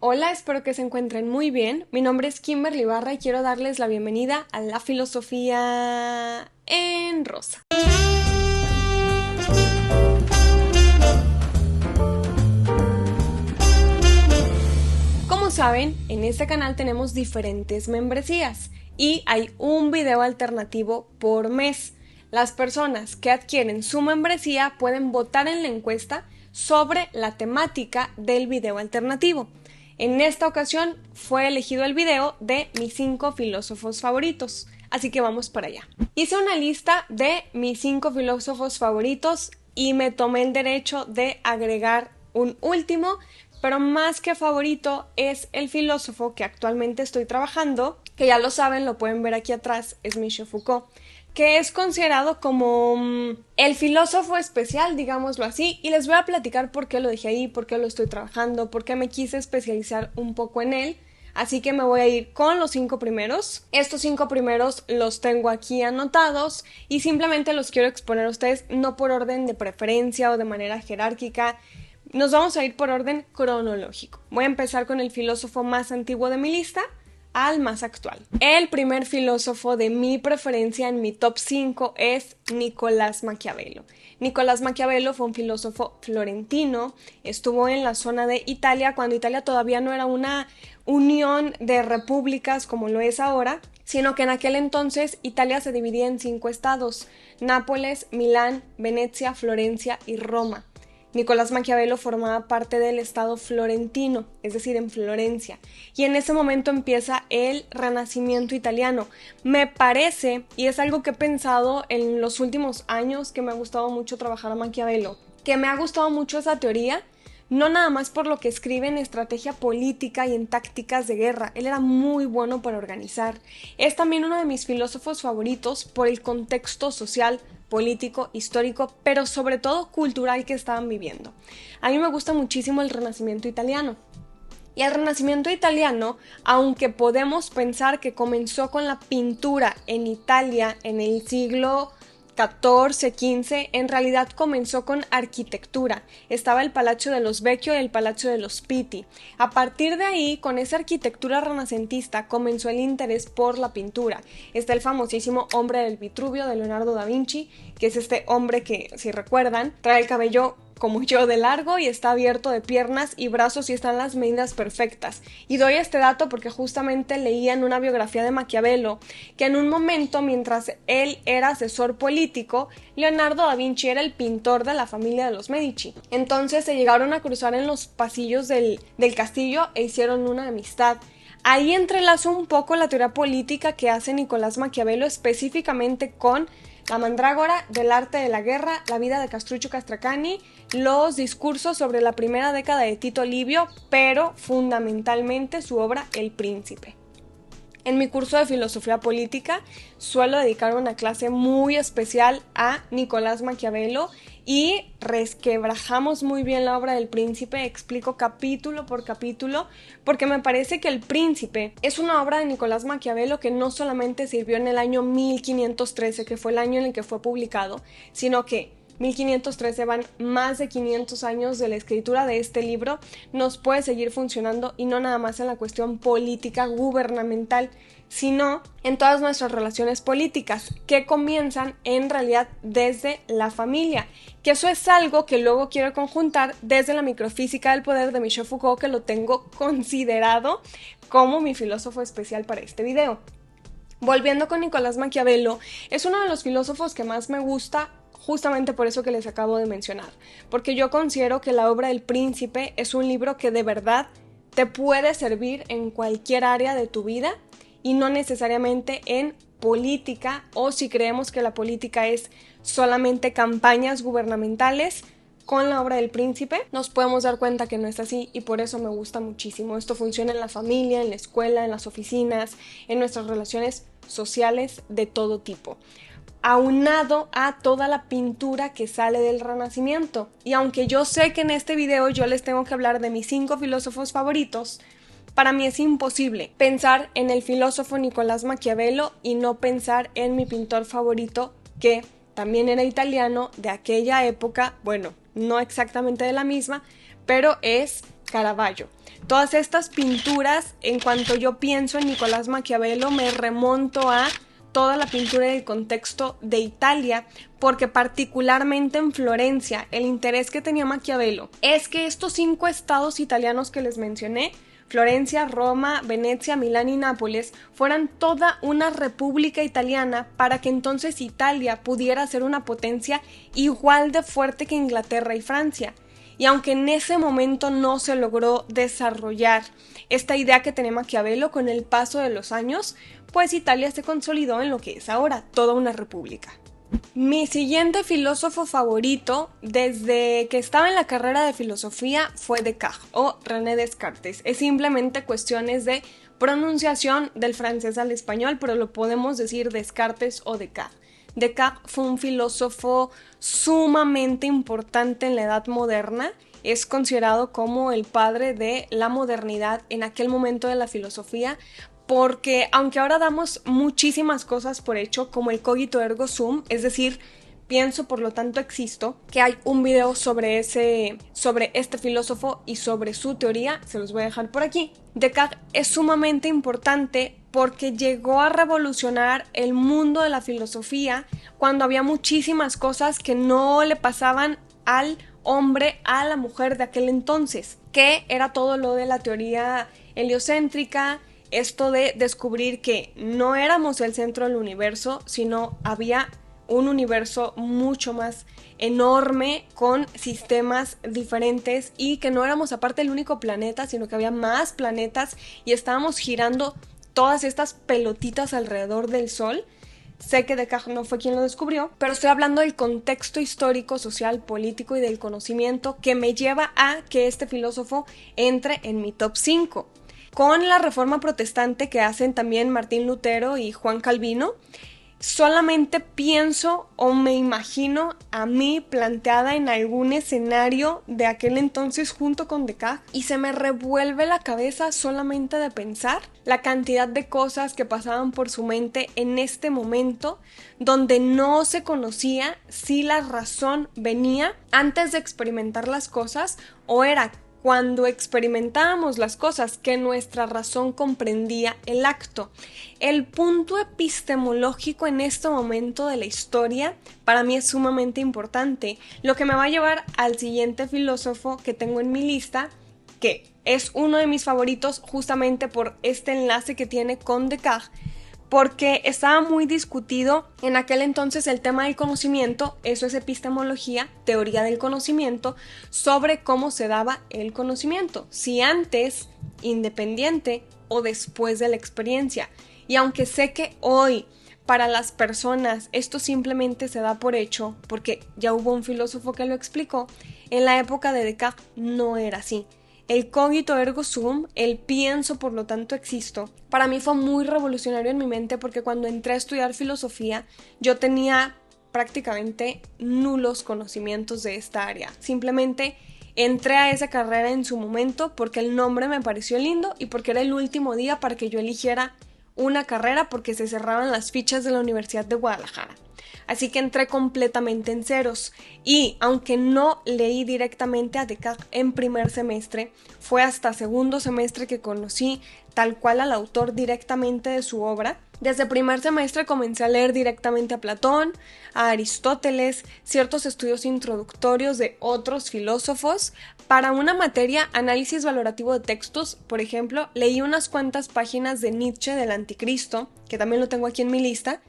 Hola, espero que se encuentren muy bien. Mi nombre es Kimberly Barra y quiero darles la bienvenida a la filosofía en rosa. Como saben, en este canal tenemos diferentes membresías y hay un video alternativo por mes. Las personas que adquieren su membresía pueden votar en la encuesta sobre la temática del video alternativo. En esta ocasión fue elegido el video de mis 5 filósofos favoritos, así que vamos para allá. Hice una lista de mis 5 filósofos favoritos y me tomé el derecho de agregar un último, pero más que favorito es el filósofo que actualmente estoy trabajando, que ya lo saben, lo pueden ver aquí atrás, es Michel Foucault, que es considerado como el filósofo especial, digámoslo así, y les voy a platicar por qué lo dejé ahí, por qué lo estoy trabajando, por qué me quise especializar un poco en él. Así que me voy a ir con los 5 primeros. Estos 5 primeros los tengo aquí anotados y simplemente los quiero exponer a ustedes, no por orden de preferencia o de manera jerárquica. Nos vamos a ir por orden cronológico. Voy a empezar con el filósofo más antiguo de mi lista al más actual. El primer filósofo de mi preferencia en mi top 5 es Nicolás Maquiavelo. Nicolás Maquiavelo fue un filósofo florentino, estuvo en la zona de Italia cuando Italia todavía no era una unión de repúblicas como lo es ahora, sino que en aquel entonces Italia se dividía en 5 estados: Nápoles, Milán, Venecia, Florencia y Roma. Nicolás Maquiavelo formaba parte del estado florentino, es decir, en Florencia, y en ese momento empieza el Renacimiento italiano. Me parece, y es algo que he pensado en los últimos años, que me ha gustado mucho trabajar a Maquiavelo, que me ha gustado mucho esa teoría, no nada más por lo que escribe en estrategia política y en tácticas de guerra. Él era muy bueno para organizar. Es también uno de mis filósofos favoritos por el contexto social, político, histórico, pero sobre todo cultural que estaban viviendo. A mí me gusta muchísimo el Renacimiento italiano. Y el Renacimiento italiano, aunque podemos pensar que comenzó con la pintura en Italia en el siglo XIV, XV, en realidad comenzó con arquitectura. Estaba el Palacio de los Vecchio y el Palacio de los Pitti. A partir de ahí, con esa arquitectura renacentista, comenzó el interés por la pintura. Está el famosísimo Hombre del Vitruvio de Leonardo da Vinci, que es este hombre que, si recuerdan, trae el cabello como yo de largo y está abierto de piernas y brazos y están las medidas perfectas. Y doy este dato porque justamente leía en una biografía de Maquiavelo que en un momento, mientras él era asesor político, Leonardo da Vinci era el pintor de la familia de los Medici. Entonces se llegaron a cruzar en los pasillos del castillo e hicieron una amistad. Ahí entrelazo un poco la teoría política que hace Nicolás Maquiavelo específicamente con La Mandrágora, del arte de la guerra, la vida de Castruccio Castracani, los discursos sobre la primera década de Tito Livio, pero fundamentalmente su obra El Príncipe. En mi curso de filosofía política suelo dedicar una clase muy especial a Nicolás Maquiavelo y resquebrajamos muy bien la obra del Príncipe. Explico capítulo por capítulo porque me parece que El Príncipe es una obra de Nicolás Maquiavelo que no solamente sirvió en el año 1513, que fue el año en el que fue publicado, sino que 1513 van más de 500 años de la escritura de este libro, nos puede seguir funcionando y no nada más en la cuestión política gubernamental, sino en todas nuestras relaciones políticas que comienzan en realidad desde la familia, que eso es algo que luego quiero conjuntar desde la microfísica del poder de Michel Foucault, que lo tengo considerado como mi filósofo especial para este video. Volviendo con Nicolás Maquiavelo, es uno de los filósofos que más me gusta, justamente por eso que les acabo de mencionar, porque yo considero que la obra del Príncipe es un libro que de verdad te puede servir en cualquier área de tu vida y no necesariamente en política, o si creemos que la política es solamente campañas gubernamentales. Con la obra del Príncipe nos podemos dar cuenta que no es así y por eso me gusta muchísimo. Esto funciona en la familia, en la escuela, en las oficinas, en nuestras relaciones sociales de todo tipo, aunado a toda la pintura que sale del Renacimiento. Y aunque yo sé que en este video yo les tengo que hablar de mis 5 filósofos favoritos, para mí es imposible pensar en el filósofo Nicolás Maquiavelo y no pensar en mi pintor favorito, que también era italiano de aquella época, bueno, no exactamente de la misma, pero es Caravaggio. Todas estas pinturas, en cuanto yo pienso en Nicolás Maquiavelo, me remonto a toda la pintura y el contexto de Italia, porque particularmente en Florencia, el interés que tenía Maquiavelo es que estos 5 estados italianos que les mencioné, Florencia, Roma, Venecia, Milán y Nápoles, fueran toda una república italiana para que entonces Italia pudiera ser una potencia igual de fuerte que Inglaterra y Francia. Y aunque en ese momento no se logró desarrollar esta idea que tenía Maquiavelo, con el paso de los años, pues Italia se consolidó en lo que es ahora, toda una república. Mi siguiente filósofo favorito desde que estaba en la carrera de filosofía fue Descartes o René Descartes. Es simplemente cuestiones de pronunciación del francés al español, pero lo podemos decir Descartes o Descartes. Descartes fue un filósofo sumamente importante en la Edad Moderna. Es considerado como el padre de la modernidad en aquel momento de la filosofía, porque aunque ahora damos muchísimas cosas por hecho, como el cogito ergo sum, es decir, pienso por lo tanto existo, que hay un video sobre este filósofo y sobre su teoría, se los voy a dejar por aquí. Descartes es sumamente importante porque llegó a revolucionar el mundo de la filosofía cuando había muchísimas cosas que no le pasaban al hombre, a la mujer de aquel entonces, que era todo lo de la teoría heliocéntrica, esto de descubrir que no éramos el centro del universo, sino había un universo mucho más enorme con sistemas diferentes y que no éramos aparte el único planeta, sino que había más planetas y estábamos girando todas estas pelotitas alrededor del Sol. Sé que Descartes no fue quien lo descubrió, pero estoy hablando del contexto histórico, social, político y del conocimiento que me lleva a que este filósofo entre en mi top 5. Con la reforma protestante que hacen también Martín Lutero y Juan Calvino, solamente pienso o me imagino a mí planteada en algún escenario de aquel entonces junto con Descartes y se me revuelve la cabeza solamente de pensar la cantidad de cosas que pasaban por su mente en este momento donde no se conocía si la razón venía antes de experimentar las cosas o era cuando experimentábamos las cosas que nuestra razón comprendía el acto. El punto epistemológico en este momento de la historia para mí es sumamente importante, lo que me va a llevar al siguiente filósofo que tengo en mi lista, que es uno de mis favoritos justamente por este enlace que tiene con Descartes, porque estaba muy discutido en aquel entonces el tema del conocimiento, eso es epistemología, teoría del conocimiento, sobre cómo se daba el conocimiento, si antes, independiente o después de la experiencia. Y aunque sé que hoy para las personas esto simplemente se da por hecho, porque ya hubo un filósofo que lo explicó, en la época de Descartes no era así. El cogito ergo sum, el pienso por lo tanto existo, para mí fue muy revolucionario en mi mente porque cuando entré a estudiar filosofía yo tenía prácticamente nulos conocimientos de esta área. Simplemente entré a esa carrera en su momento porque el nombre me pareció lindo y porque era el último día para que yo eligiera una carrera porque se cerraban las fichas de la Universidad de Guadalajara. Así que entré completamente en ceros y aunque no leí directamente a Descartes en primer semestre, fue hasta segundo semestre que conocí tal cual al autor directamente de su obra. Desde primer semestre comencé a leer directamente a Platón, a Aristóteles, ciertos estudios introductorios de otros filósofos. Para una materia, análisis valorativo de textos, por ejemplo, leí unas cuantas páginas de Nietzsche del Anticristo, que también lo tengo aquí en mi lista.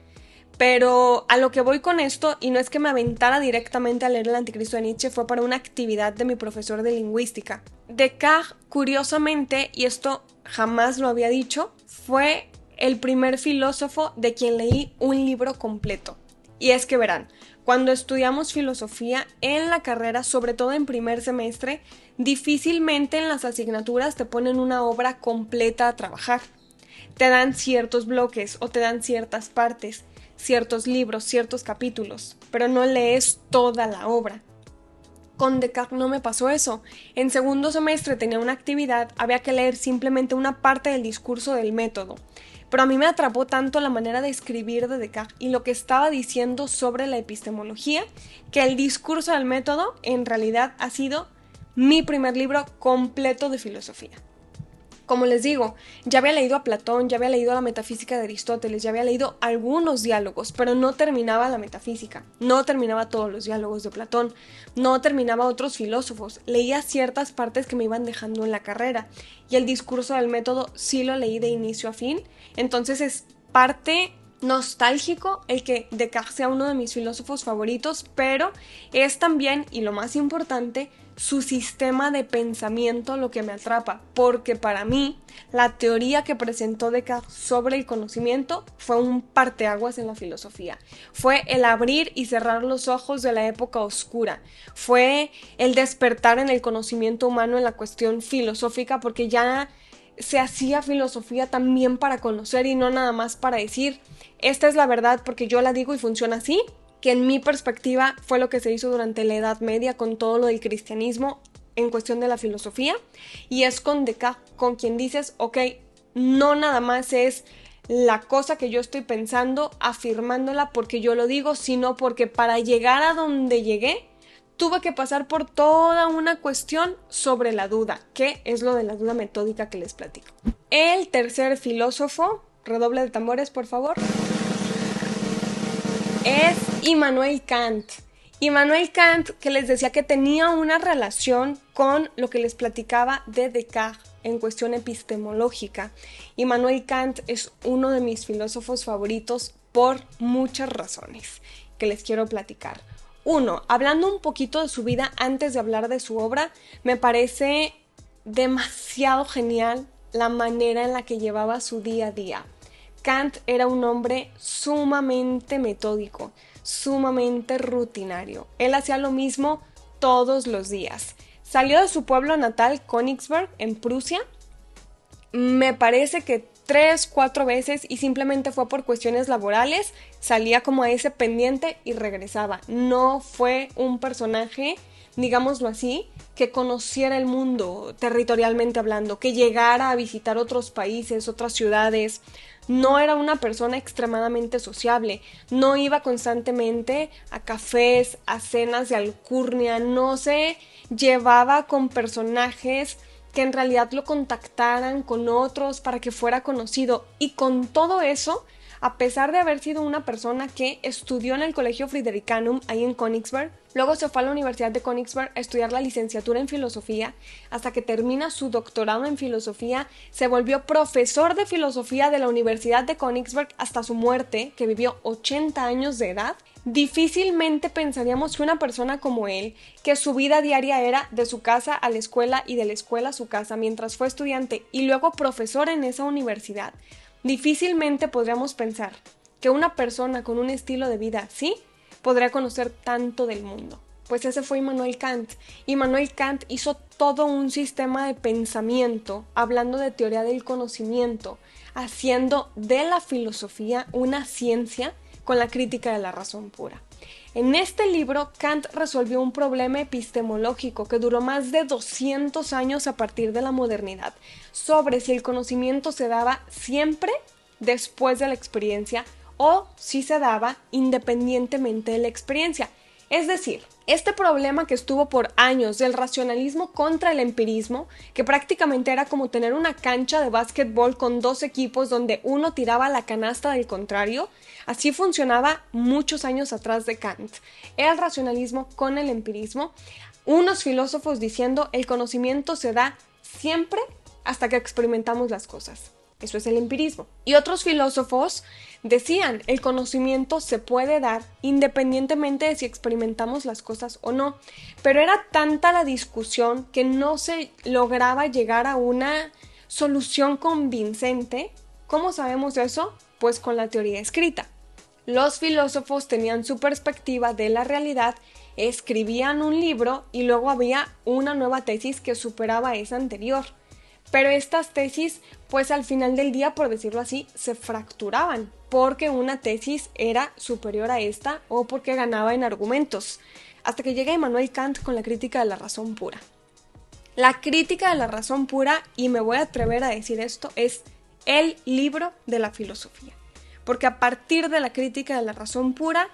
Pero a lo que voy con esto, y no es que me aventara directamente a leer el Anticristo de Nietzsche, fue para una actividad de mi profesor de lingüística. Descartes, curiosamente, y esto jamás lo había dicho, fue el primer filósofo de quien leí un libro completo. Y es que verán, cuando estudiamos filosofía en la carrera, sobre todo en primer semestre, difícilmente en las asignaturas te ponen una obra completa a trabajar. Te dan ciertos bloques o te dan ciertas partes, ciertos libros, ciertos capítulos, pero no lees toda la obra. Con Descartes no me pasó eso. En segundo semestre tenía una actividad, había que leer simplemente una parte del discurso del método. Pero a mí me atrapó tanto la manera de escribir de Descartes y lo que estaba diciendo sobre la epistemología, que el discurso del método en realidad ha sido mi primer libro completo de filosofía. Como les digo, ya había leído a Platón, ya había leído la metafísica de Aristóteles, ya había leído algunos diálogos, pero no terminaba la metafísica, no terminaba todos los diálogos de Platón, no terminaba otros filósofos, leía ciertas partes que me iban dejando en la carrera, y el discurso del método sí lo leí de inicio a fin, entonces es parte nostálgico el que Descartes sea uno de mis filósofos favoritos, pero es también, y lo más importante, su sistema de pensamiento lo que me atrapa, porque para mí la teoría que presentó Descartes sobre el conocimiento fue un parteaguas en la filosofía, fue el abrir y cerrar los ojos de la época oscura, fue el despertar en el conocimiento humano en la cuestión filosófica, porque ya se hacía filosofía también para conocer y no nada más para decir, esta es la verdad porque yo la digo y funciona así, que en mi perspectiva fue lo que se hizo durante la Edad Media con todo lo del cristianismo en cuestión de la filosofía, y es con Descartes con quien dices, ok, no nada más es la cosa que yo estoy pensando, afirmándola porque yo lo digo, sino porque para llegar a donde llegué, tuve que pasar por toda una cuestión sobre la duda, que es lo de la duda metódica que les platico. El tercer filósofo, redoble de tambores por favor, es Immanuel Kant. Immanuel Kant, que les decía que tenía una relación con lo que les platicaba de Descartes en cuestión epistemológica. Immanuel Kant es uno de mis filósofos favoritos por muchas razones que les quiero platicar. Uno, hablando un poquito de su vida antes de hablar de su obra, me parece demasiado genial la manera en la que llevaba su día a día. Kant era un hombre sumamente metódico, sumamente rutinario. Él hacía lo mismo todos los días. Salió de su pueblo natal, Königsberg, en Prusia, me parece que 3, 4 veces, y simplemente fue por cuestiones laborales, salía como a ese pendiente y regresaba. No fue un personaje, digámoslo así, que conociera el mundo territorialmente hablando, que llegara a visitar otros países, otras ciudades. No era una persona extremadamente sociable, no iba constantemente a cafés, a cenas de alcurnia, no se llevaba con personajes que en realidad lo contactaran con otros para que fuera conocido. Y con todo eso, a pesar de haber sido una persona que estudió en el Colegio Fridericanum, ahí en Königsberg, luego se fue a la Universidad de Königsberg a estudiar la licenciatura en filosofía, hasta que termina su doctorado en filosofía, se volvió profesor de filosofía de la Universidad de Königsberg hasta su muerte, que vivió 80 años de edad. Difícilmente pensaríamos que una persona como él, que su vida diaria era de su casa a la escuela y de la escuela a su casa mientras fue estudiante y luego profesor en esa universidad, difícilmente podríamos pensar que una persona con un estilo de vida así podría conocer tanto del mundo. Pues ese fue Immanuel Kant. Immanuel Kant hizo todo un sistema de pensamiento, hablando de teoría del conocimiento, haciendo de la filosofía una ciencia con la crítica de la razón pura. En este libro, Kant resolvió un problema epistemológico que duró más de 200 años a partir de la modernidad, sobre si el conocimiento se daba siempre después de la experiencia o si se daba independientemente de la experiencia. Es decir, este problema que estuvo por años del racionalismo contra el empirismo, que prácticamente era como tener una cancha de básquetbol con 2 equipos donde uno tiraba la canasta del contrario, así funcionaba muchos años atrás de Kant. El racionalismo con el empirismo, unos filósofos diciendo el conocimiento se da siempre hasta que experimentamos las cosas. Eso es el empirismo. Y otros filósofos decían, el conocimiento se puede dar independientemente de si experimentamos las cosas o no. Pero era tanta la discusión que no se lograba llegar a una solución convincente. ¿Cómo sabemos eso? Pues con la teoría escrita. Los filósofos tenían su perspectiva de la realidad, escribían un libro y luego había una nueva tesis que superaba esa anterior. Pero estas tesis, pues al final del día, por decirlo así, se fracturaban, porque una tesis era superior a esta o porque ganaba en argumentos, hasta que llega Immanuel Kant con la crítica de la razón pura. La crítica de la razón pura, y me voy a atrever a decir esto, es el libro de la filosofía, porque a partir de la crítica de la razón pura,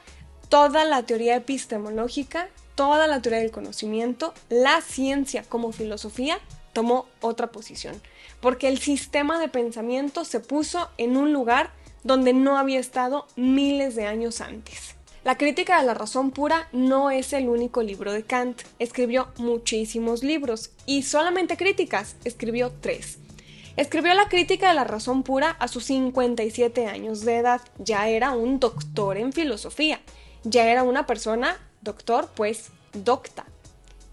toda la teoría epistemológica, toda la teoría del conocimiento, la ciencia como filosofía, tomó otra posición, porque el sistema de pensamiento se puso en un lugar donde no había estado miles de años antes. La crítica de la razón pura no es el único libro de Kant. Escribió muchísimos libros y solamente críticas, escribió 3. Escribió la crítica de la razón pura a sus 57 años de edad. Ya era un doctor en filosofía. Ya era una persona, doctor, pues docta.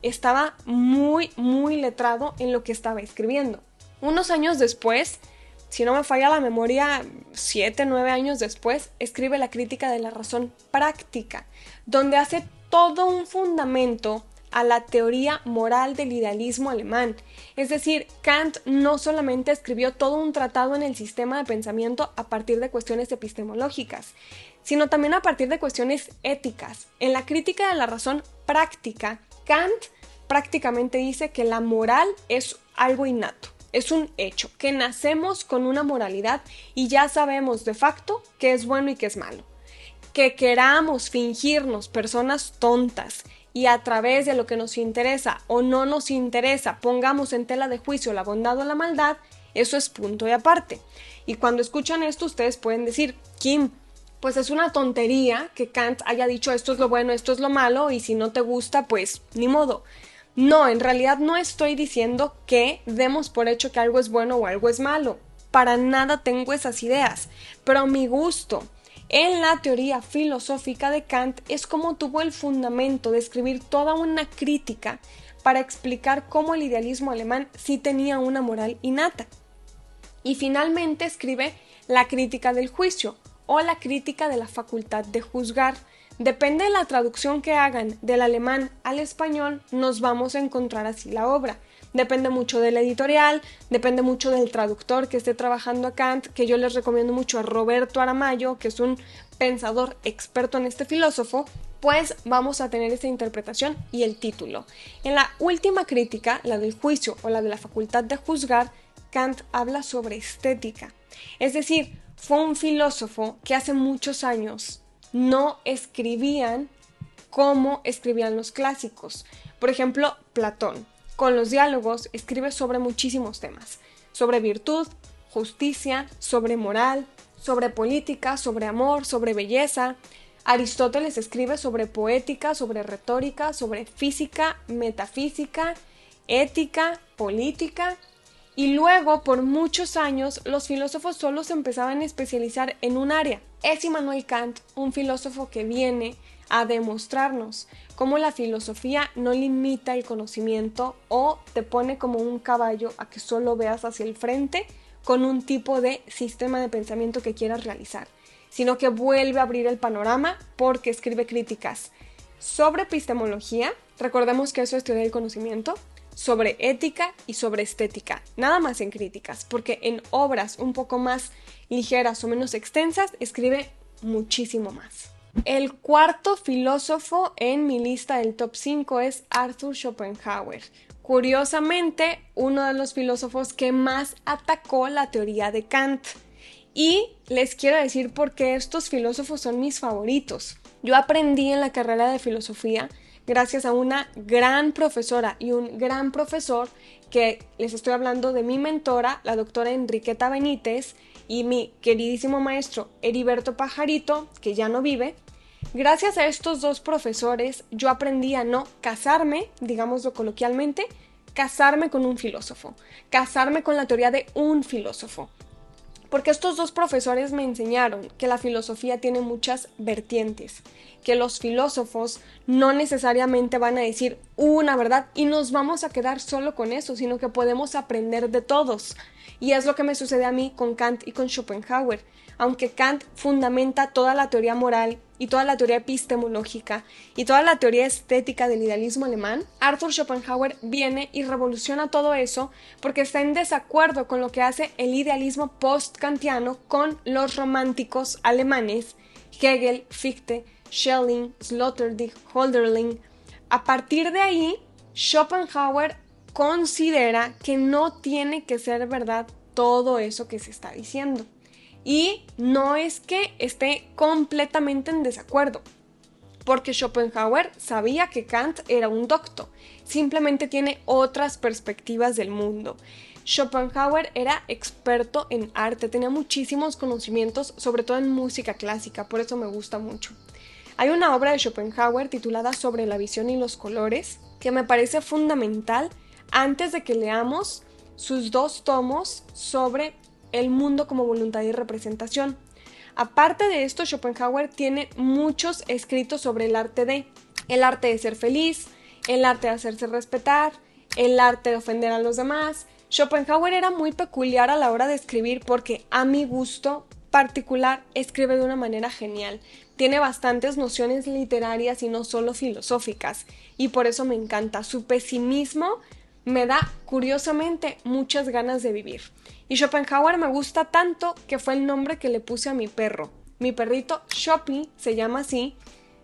Estaba muy letrado en lo que estaba escribiendo. Unos años después, si no me falla la memoria, 7, 9 años después, escribe la crítica de la razón práctica, donde hace todo un fundamento a la teoría moral del idealismo alemán. Es decir, Kant no solamente escribió todo un tratado en el sistema de pensamiento a partir de cuestiones epistemológicas, sino también a partir de cuestiones éticas. En la crítica de la razón práctica, Kant prácticamente dice que la moral es algo innato. Es un hecho, que nacemos con una moralidad y ya sabemos de facto qué es bueno y qué es malo. Que queramos fingirnos personas tontas y a través de lo que nos interesa o no nos interesa pongamos en tela de juicio la bondad o la maldad, eso es punto y aparte. Y cuando escuchan esto ustedes pueden decir, Kim, pues es una tontería que Kant haya dicho esto es lo bueno, esto es lo malo y si no te gusta pues ni modo. No, en realidad no estoy diciendo que demos por hecho que algo es bueno o algo es malo. Para nada tengo esas ideas. Pero mi gusto en la teoría filosófica de Kant es cómo tuvo el fundamento de escribir toda una crítica para explicar cómo el idealismo alemán sí tenía una moral innata. Y finalmente escribe la crítica del juicio o la crítica de la facultad de juzgar. Depende de la traducción que hagan del alemán al español, nos vamos a encontrar así la obra. Depende mucho del editorial, depende mucho del traductor que esté trabajando a Kant, que yo les recomiendo mucho a Roberto Aramayo, que es un pensador experto en este filósofo, pues vamos a tener esta interpretación y el título. En la última crítica, la del juicio o la de la facultad de juzgar, Kant habla sobre estética. Es decir, fue un filósofo que hace muchos años no escribían como escribían los clásicos. Por ejemplo, Platón, con los diálogos, escribe sobre muchísimos temas. Sobre virtud, justicia, sobre moral, sobre política, sobre amor, sobre belleza. Aristóteles escribe sobre poética, sobre retórica, sobre física, metafísica, ética, política. Y luego, por muchos años, los filósofos solo se empezaban a especializar en un área. Es Immanuel Kant, un filósofo que viene a demostrarnos cómo la filosofía no limita el conocimiento o te pone como un caballo a que solo veas hacia el frente con un tipo de sistema de pensamiento que quieras realizar, sino que vuelve a abrir el panorama porque escribe críticas sobre epistemología, recordemos que eso es teoría del conocimiento, sobre ética y sobre estética, nada más en críticas, porque en obras un poco más ligeras o menos extensas escribe muchísimo más. El cuarto filósofo en mi lista del top 5 es Arthur Schopenhauer. Curiosamente, uno de los filósofos que más atacó la teoría de Kant. Y les quiero decir por qué estos filósofos son mis favoritos. Yo aprendí en la carrera de filosofía gracias a una gran profesora y un gran profesor que les estoy hablando de mi mentora, la doctora Enriqueta Benítez, y mi queridísimo maestro Heriberto Pajarito, que ya no vive. Gracias a estos dos profesores yo aprendí a no casarme, digámoslo coloquialmente, casarme con un filósofo, casarme con la teoría de un filósofo. Porque estos dos profesores me enseñaron que la filosofía tiene muchas vertientes, que los filósofos no necesariamente van a decir una verdad y nos vamos a quedar solo con eso, sino que podemos aprender de todos. Y es lo que me sucede a mí con Kant y con Schopenhauer. Aunque Kant fundamenta toda la teoría moral y toda la teoría epistemológica y toda la teoría estética del idealismo alemán, Arthur Schopenhauer viene y revoluciona todo eso porque está en desacuerdo con lo que hace el idealismo post-kantiano con los románticos alemanes, Hegel, Fichte, Schelling, Sloterdijk, Hölderlin. A partir de ahí, Schopenhauer considera que no tiene que ser verdad todo eso que se está diciendo. Y no es que esté completamente en desacuerdo, porque Schopenhauer sabía que Kant era un docto, simplemente tiene otras perspectivas del mundo. Schopenhauer era experto en arte, tenía muchísimos conocimientos, sobre todo en música clásica, por eso me gusta mucho. Hay una obra de Schopenhauer titulada Sobre la visión y los colores, que me parece fundamental antes de que leamos sus 2 tomos sobre el mundo como voluntad y representación. Aparte de esto, Schopenhauer tiene muchos escritos sobre el arte de ser feliz, el arte de hacerse respetar, el arte de ofender a los demás. Schopenhauer era muy peculiar a la hora de escribir porque, a mi gusto particular, escribe de una manera genial. Tiene bastantes nociones literarias y no solo filosóficas, y por eso me encanta. Su pesimismo me da, curiosamente, muchas ganas de vivir. Y Schopenhauer me gusta tanto que fue el nombre que le puse a mi perro. Mi perrito Shoppy se llama así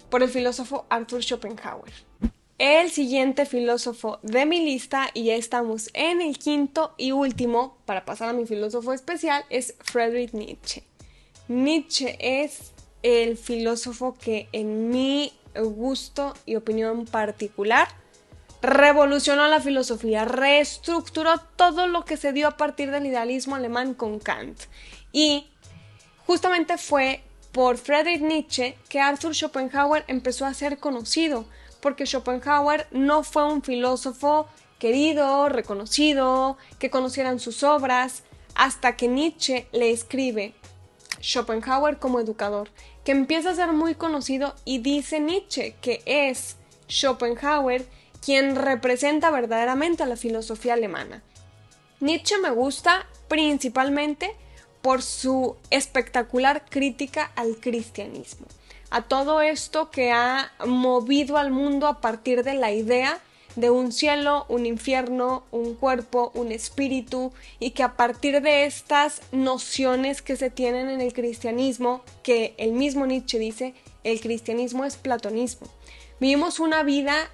por el filósofo Arthur Schopenhauer. El siguiente filósofo de mi lista, y ya estamos en el 5º y último, para pasar a mi filósofo especial, es Friedrich Nietzsche. Nietzsche es el filósofo que, en mi gusto y opinión particular, revolucionó la filosofía, reestructuró todo lo que se dio a partir del idealismo alemán con Kant. Y justamente fue por Friedrich Nietzsche que Arthur Schopenhauer empezó a ser conocido, porque Schopenhauer no fue un filósofo querido, reconocido, que conocieran sus obras, hasta que Nietzsche le escribe Schopenhauer como educador, que empieza a ser muy conocido, y dice Nietzsche que es Schopenhauer quien representa verdaderamente a la filosofía alemana. Nietzsche me gusta principalmente por su espectacular crítica al cristianismo, a todo esto que ha movido al mundo a partir de la idea de un cielo, un infierno, un cuerpo, un espíritu, y que a partir de estas nociones que se tienen en el cristianismo, que el mismo Nietzsche dice, el cristianismo es platonismo. Vivimos una vida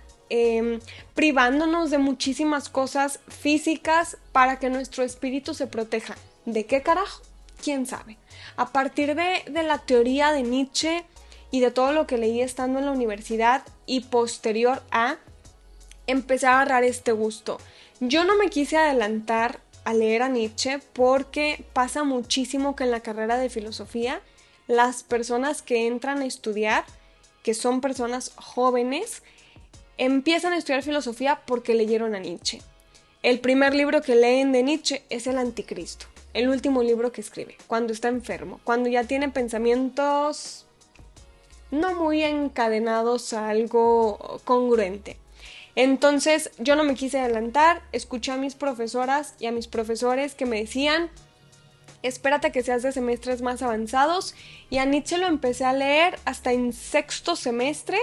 privándonos de muchísimas cosas físicas para que nuestro espíritu se proteja. ¿De qué carajo? ¿Quién sabe? A partir de la teoría de Nietzsche y de todo lo que leí estando en la universidad y posterior a, empecé a agarrar este gusto. Yo no me quise adelantar a leer a Nietzsche porque pasa muchísimo que en la carrera de filosofía las personas que entran a estudiar, que son personas jóvenes, empiezan a estudiar filosofía porque leyeron a Nietzsche. El primer libro que leen de Nietzsche es El Anticristo, el último libro que escribe, cuando está enfermo, cuando ya tiene pensamientos no muy encadenados a algo congruente. Entonces yo no me quise adelantar, escuché a mis profesoras y a mis profesores que me decían: espérate a que seas de semestres más avanzados, y a Nietzsche lo empecé a leer hasta en 6º semestre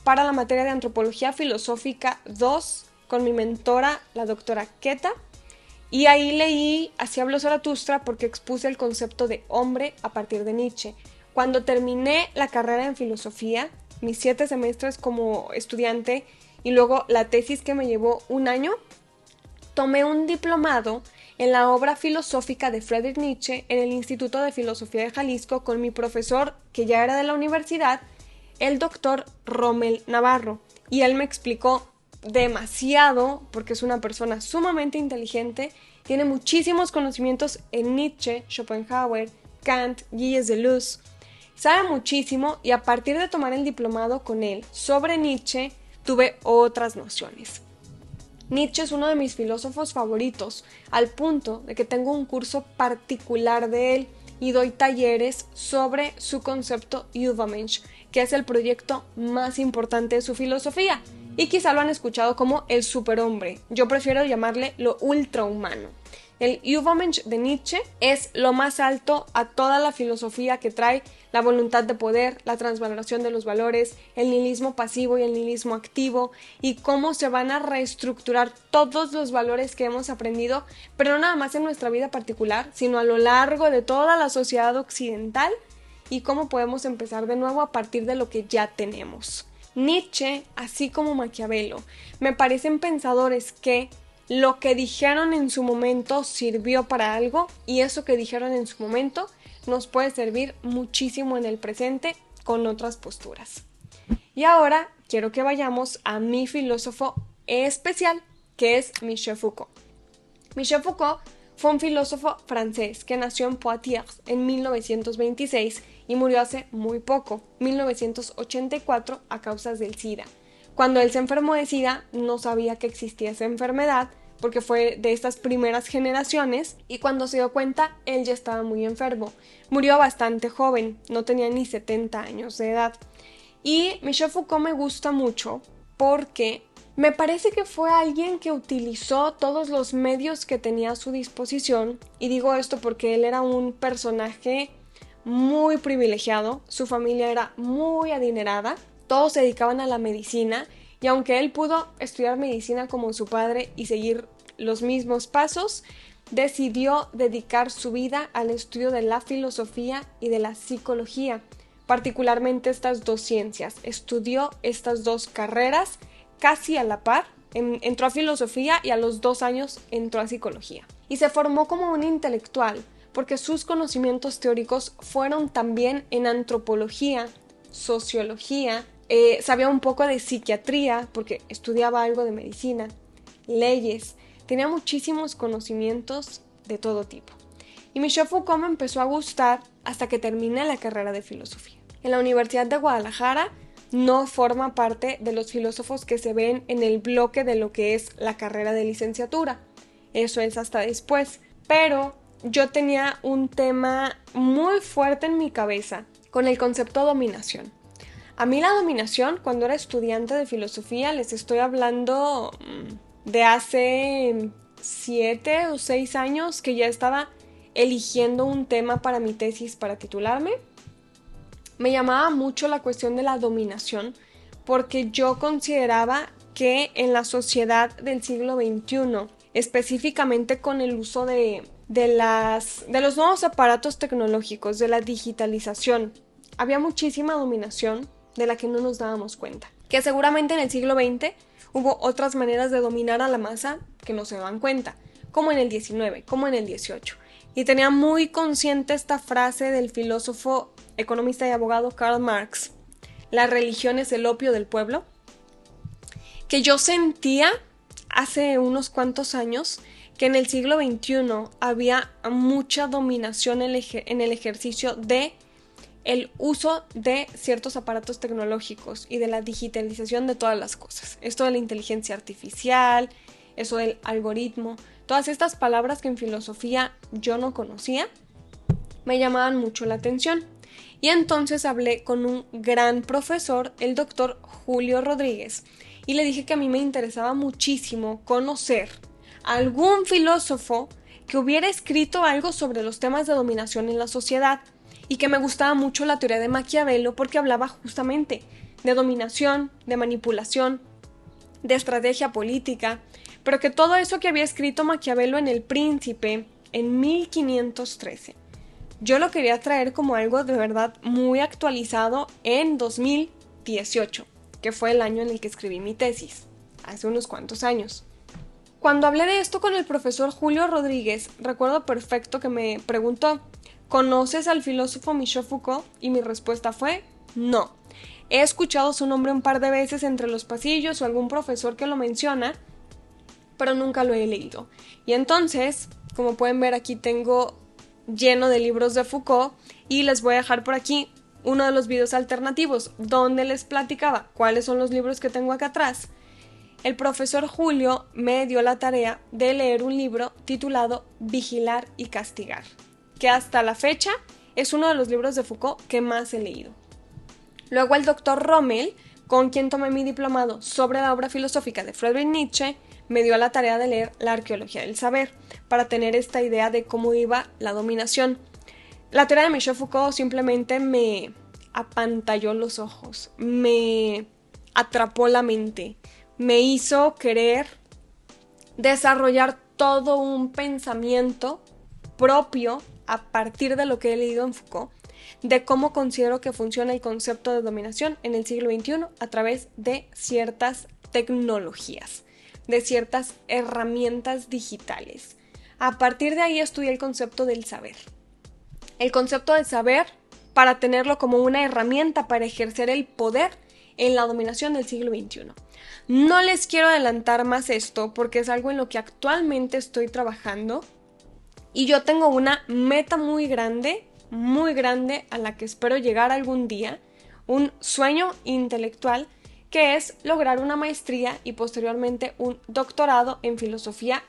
para la materia de Antropología Filosófica 2 con mi mentora, la doctora Queta, y ahí leí Así habló Zaratustra porque expuse el concepto de hombre a partir de Nietzsche. Cuando terminé la carrera en filosofía, mis 7 semestres como estudiante y luego la tesis que me llevó 1 año, tomé un diplomado en la obra filosófica de Friedrich Nietzsche en el Instituto de Filosofía de Jalisco con mi profesor, que ya era de la universidad, el doctor Rommel Navarro, y él me explicó demasiado, porque es una persona sumamente inteligente, tiene muchísimos conocimientos en Nietzsche, Schopenhauer, Kant, Gilles Deleuze, sabe muchísimo, y a partir de tomar el diplomado con él sobre Nietzsche, tuve otras nociones. Nietzsche es uno de mis filósofos favoritos, al punto de que tengo un curso particular de él y doy talleres sobre su concepto Übermensch, que es el proyecto más importante de su filosofía, y quizá lo han escuchado como el superhombre. Yo prefiero llamarle lo ultrahumano. El Übermensch de Nietzsche es lo más alto a toda la filosofía que trae la voluntad de poder, la transvaloración de los valores, el nihilismo pasivo y el nihilismo activo, y cómo se van a reestructurar todos los valores que hemos aprendido, pero no nada más en nuestra vida particular, sino a lo largo de toda la sociedad occidental, y cómo podemos empezar de nuevo a partir de lo que ya tenemos. Nietzsche, así como Maquiavelo, me parecen pensadores que lo que dijeron en su momento sirvió para algo, y eso que dijeron en su momento nos puede servir muchísimo en el presente con otras posturas. Y ahora quiero que vayamos a mi filósofo especial, que es Michel Foucault. Michel Foucault fue un filósofo francés que nació en Poitiers en 1926 y murió hace muy poco, 1984, a causas del SIDA. Cuando él se enfermó de SIDA, no sabía que existía esa enfermedad porque fue de estas primeras generaciones y cuando se dio cuenta, él ya estaba muy enfermo. Murió bastante joven, no tenía ni 70 años de edad. Y Michel Foucault me gusta mucho porque me parece que fue alguien que utilizó todos los medios que tenía a su disposición, y digo esto porque él era un personaje muy privilegiado, su familia era muy adinerada, todos se dedicaban a la medicina, y aunque él pudo estudiar medicina como su padre y seguir los mismos pasos, decidió dedicar su vida al estudio de la filosofía y de la psicología, particularmente estas dos ciencias. Estudió estas dos carreras casi a la par, entró a filosofía y a los 2 años entró a psicología. Y se formó como un intelectual porque sus conocimientos teóricos fueron también en antropología, sociología, sabía un poco de psiquiatría porque estudiaba algo de medicina, leyes, tenía muchísimos conocimientos de todo tipo. Y Michel Foucault me empezó a gustar hasta que terminé la carrera de filosofía. En la Universidad de Guadalajara no forma parte de los filósofos que se ven en el bloque de lo que es la carrera de licenciatura. Eso es hasta después. Pero yo tenía un tema muy fuerte en mi cabeza con el concepto de dominación. A mí la dominación, cuando era estudiante de filosofía, les estoy hablando de hace 7 o 6 años que ya estaba eligiendo un tema para mi tesis para titularme, me llamaba mucho la cuestión de la dominación porque yo consideraba que en la sociedad del siglo XXI, específicamente con el uso de los nuevos aparatos tecnológicos, de la digitalización, había muchísima dominación de la que no nos dábamos cuenta. Que seguramente en el siglo XX hubo otras maneras de dominar a la masa que no se daban cuenta, como en el XIX, como en el XVIII. Y tenía muy consciente esta frase del filósofo, economista y abogado Karl Marx: la religión es el opio del pueblo, que yo sentía hace unos cuantos años que en el siglo XXI había mucha dominación en el ejercicio de el uso de ciertos aparatos tecnológicos y de la digitalización de todas las cosas. Esto de la inteligencia artificial, eso del algoritmo, todas estas palabras que en filosofía yo no conocía, me llamaban mucho la atención. Y entonces hablé con un gran profesor, el doctor Julio Rodríguez, y le dije que a mí me interesaba muchísimo conocer a algún filósofo que hubiera escrito algo sobre los temas de dominación en la sociedad, y que me gustaba mucho la teoría de Maquiavelo porque hablaba justamente de dominación, de manipulación, de estrategia política, pero que todo eso que había escrito Maquiavelo en El Príncipe en 1513, yo lo quería traer como algo de verdad muy actualizado en 2018, que fue el año en el que escribí mi tesis, hace unos cuantos años. Cuando hablé de esto con el profesor Julio Rodríguez, recuerdo perfecto que me preguntó: ¿conoces al filósofo Michel Foucault? Y mi respuesta fue: no. He escuchado su nombre un par de veces entre los pasillos o algún profesor que lo menciona, pero nunca lo he leído. Y entonces, como pueden ver, aquí tengo lleno de libros de Foucault y les voy a dejar por aquí uno de los videos alternativos donde les platicaba cuáles son los libros que tengo acá atrás. El profesor Julio me dio la tarea de leer un libro titulado Vigilar y Castigar, que hasta la fecha es uno de los libros de Foucault que más he leído. Luego el doctor Rommel, con quien tomé mi diplomado sobre la obra filosófica de Friedrich Nietzsche, me dio la tarea de leer La arqueología del saber, para tener esta idea de cómo iba la dominación. La teoría de Michel Foucault simplemente me apantalló los ojos, me atrapó la mente, me hizo querer desarrollar todo un pensamiento propio a partir de lo que he leído en Foucault, de cómo considero que funciona el concepto de dominación en el siglo XXI a través de ciertas tecnologías, de ciertas herramientas digitales. A partir de ahí estudié el concepto del saber. El concepto del saber para tenerlo como una herramienta para ejercer el poder en la dominación del siglo XXI. No les quiero adelantar más esto porque es algo en lo que actualmente estoy trabajando y yo tengo una meta muy grande a la que espero llegar algún día, un sueño intelectual que es lograr una maestría y posteriormente un doctorado en filosofía,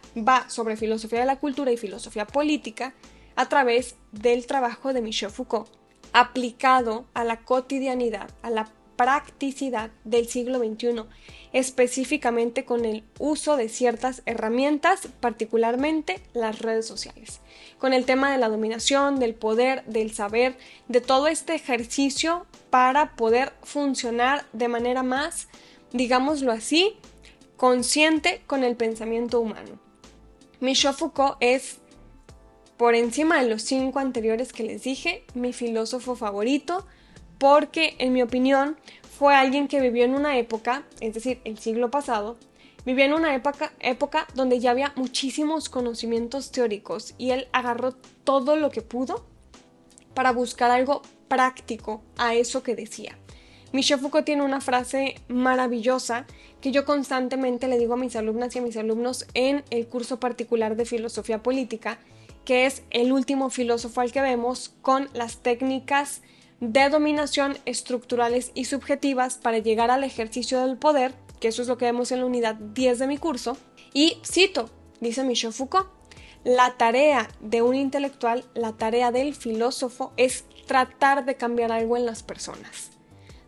sobre filosofía de la cultura y filosofía política a través del trabajo de Michel Foucault, aplicado a la cotidianidad, a la practicidad del siglo XXI, específicamente con el uso de ciertas herramientas, particularmente las redes sociales, con el tema de la dominación, del poder, del saber, de todo este ejercicio para poder funcionar de manera más, digámoslo así, consciente con el pensamiento humano. Michel Foucault es, por encima de los 5 anteriores que les dije, mi filósofo favorito, porque en mi opinión fue alguien que vivió en una época, es decir, el siglo pasado, vivió en una época donde ya había muchísimos conocimientos teóricos y él agarró todo lo que pudo para buscar algo práctico a eso que decía. Michel Foucault tiene una frase maravillosa que yo constantemente le digo a mis alumnas y a mis alumnos en el curso particular de filosofía política, que es el último filósofo al que vemos con las técnicas de dominación estructurales y subjetivas para llegar al ejercicio del poder, que eso es lo que vemos en la unidad 10 de mi curso. Y cito, dice Michel Foucault, la tarea de un intelectual, la tarea del filósofo es tratar de cambiar algo en las personas.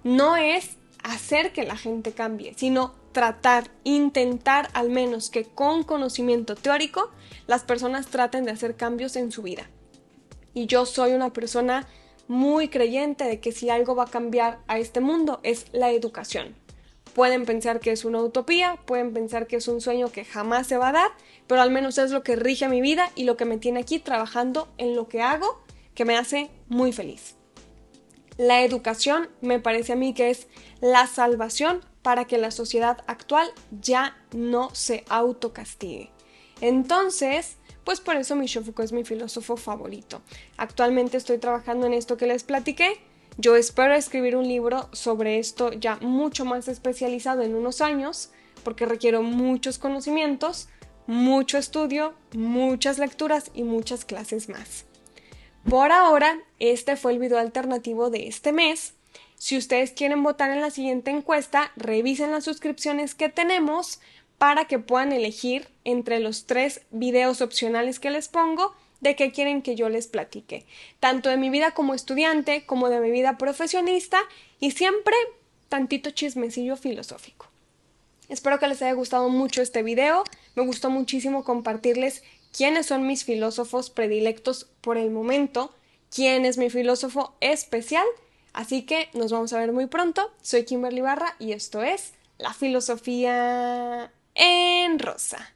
No es hacer que la gente cambie, sino tratar, intentar al menos que con conocimiento teórico las personas traten de hacer cambios en su vida. Y yo soy una persona muy creyente de que si algo va a cambiar a este mundo es la educación. Pueden pensar que es una utopía, pueden pensar que es un sueño que jamás se va a dar, pero al menos es lo que rige mi vida y lo que me tiene aquí trabajando en lo que hago, que me hace muy feliz. La educación me parece a mí que es la salvación para que la sociedad actual ya no se autocastigue. Entonces, pues por eso Michel Foucault es mi filósofo favorito. Actualmente estoy trabajando en esto que les platiqué. Yo espero escribir un libro sobre esto ya mucho más especializado en unos años, porque requiero muchos conocimientos, mucho estudio, muchas lecturas y muchas clases más. Por ahora, este fue el video alternativo de este mes. Si ustedes quieren votar en la siguiente encuesta, revisen las suscripciones que tenemos para que puedan elegir entre los 3 videos opcionales que les pongo de qué quieren que yo les platique, tanto de mi vida como estudiante como de mi vida profesionista y siempre tantito chismecillo filosófico. Espero que les haya gustado mucho este video, me gustó muchísimo compartirles quiénes son mis filósofos predilectos por el momento, quién es mi filósofo especial, así que nos vamos a ver muy pronto. Soy Kimberly Barra y esto es La Filosofía en Rosa.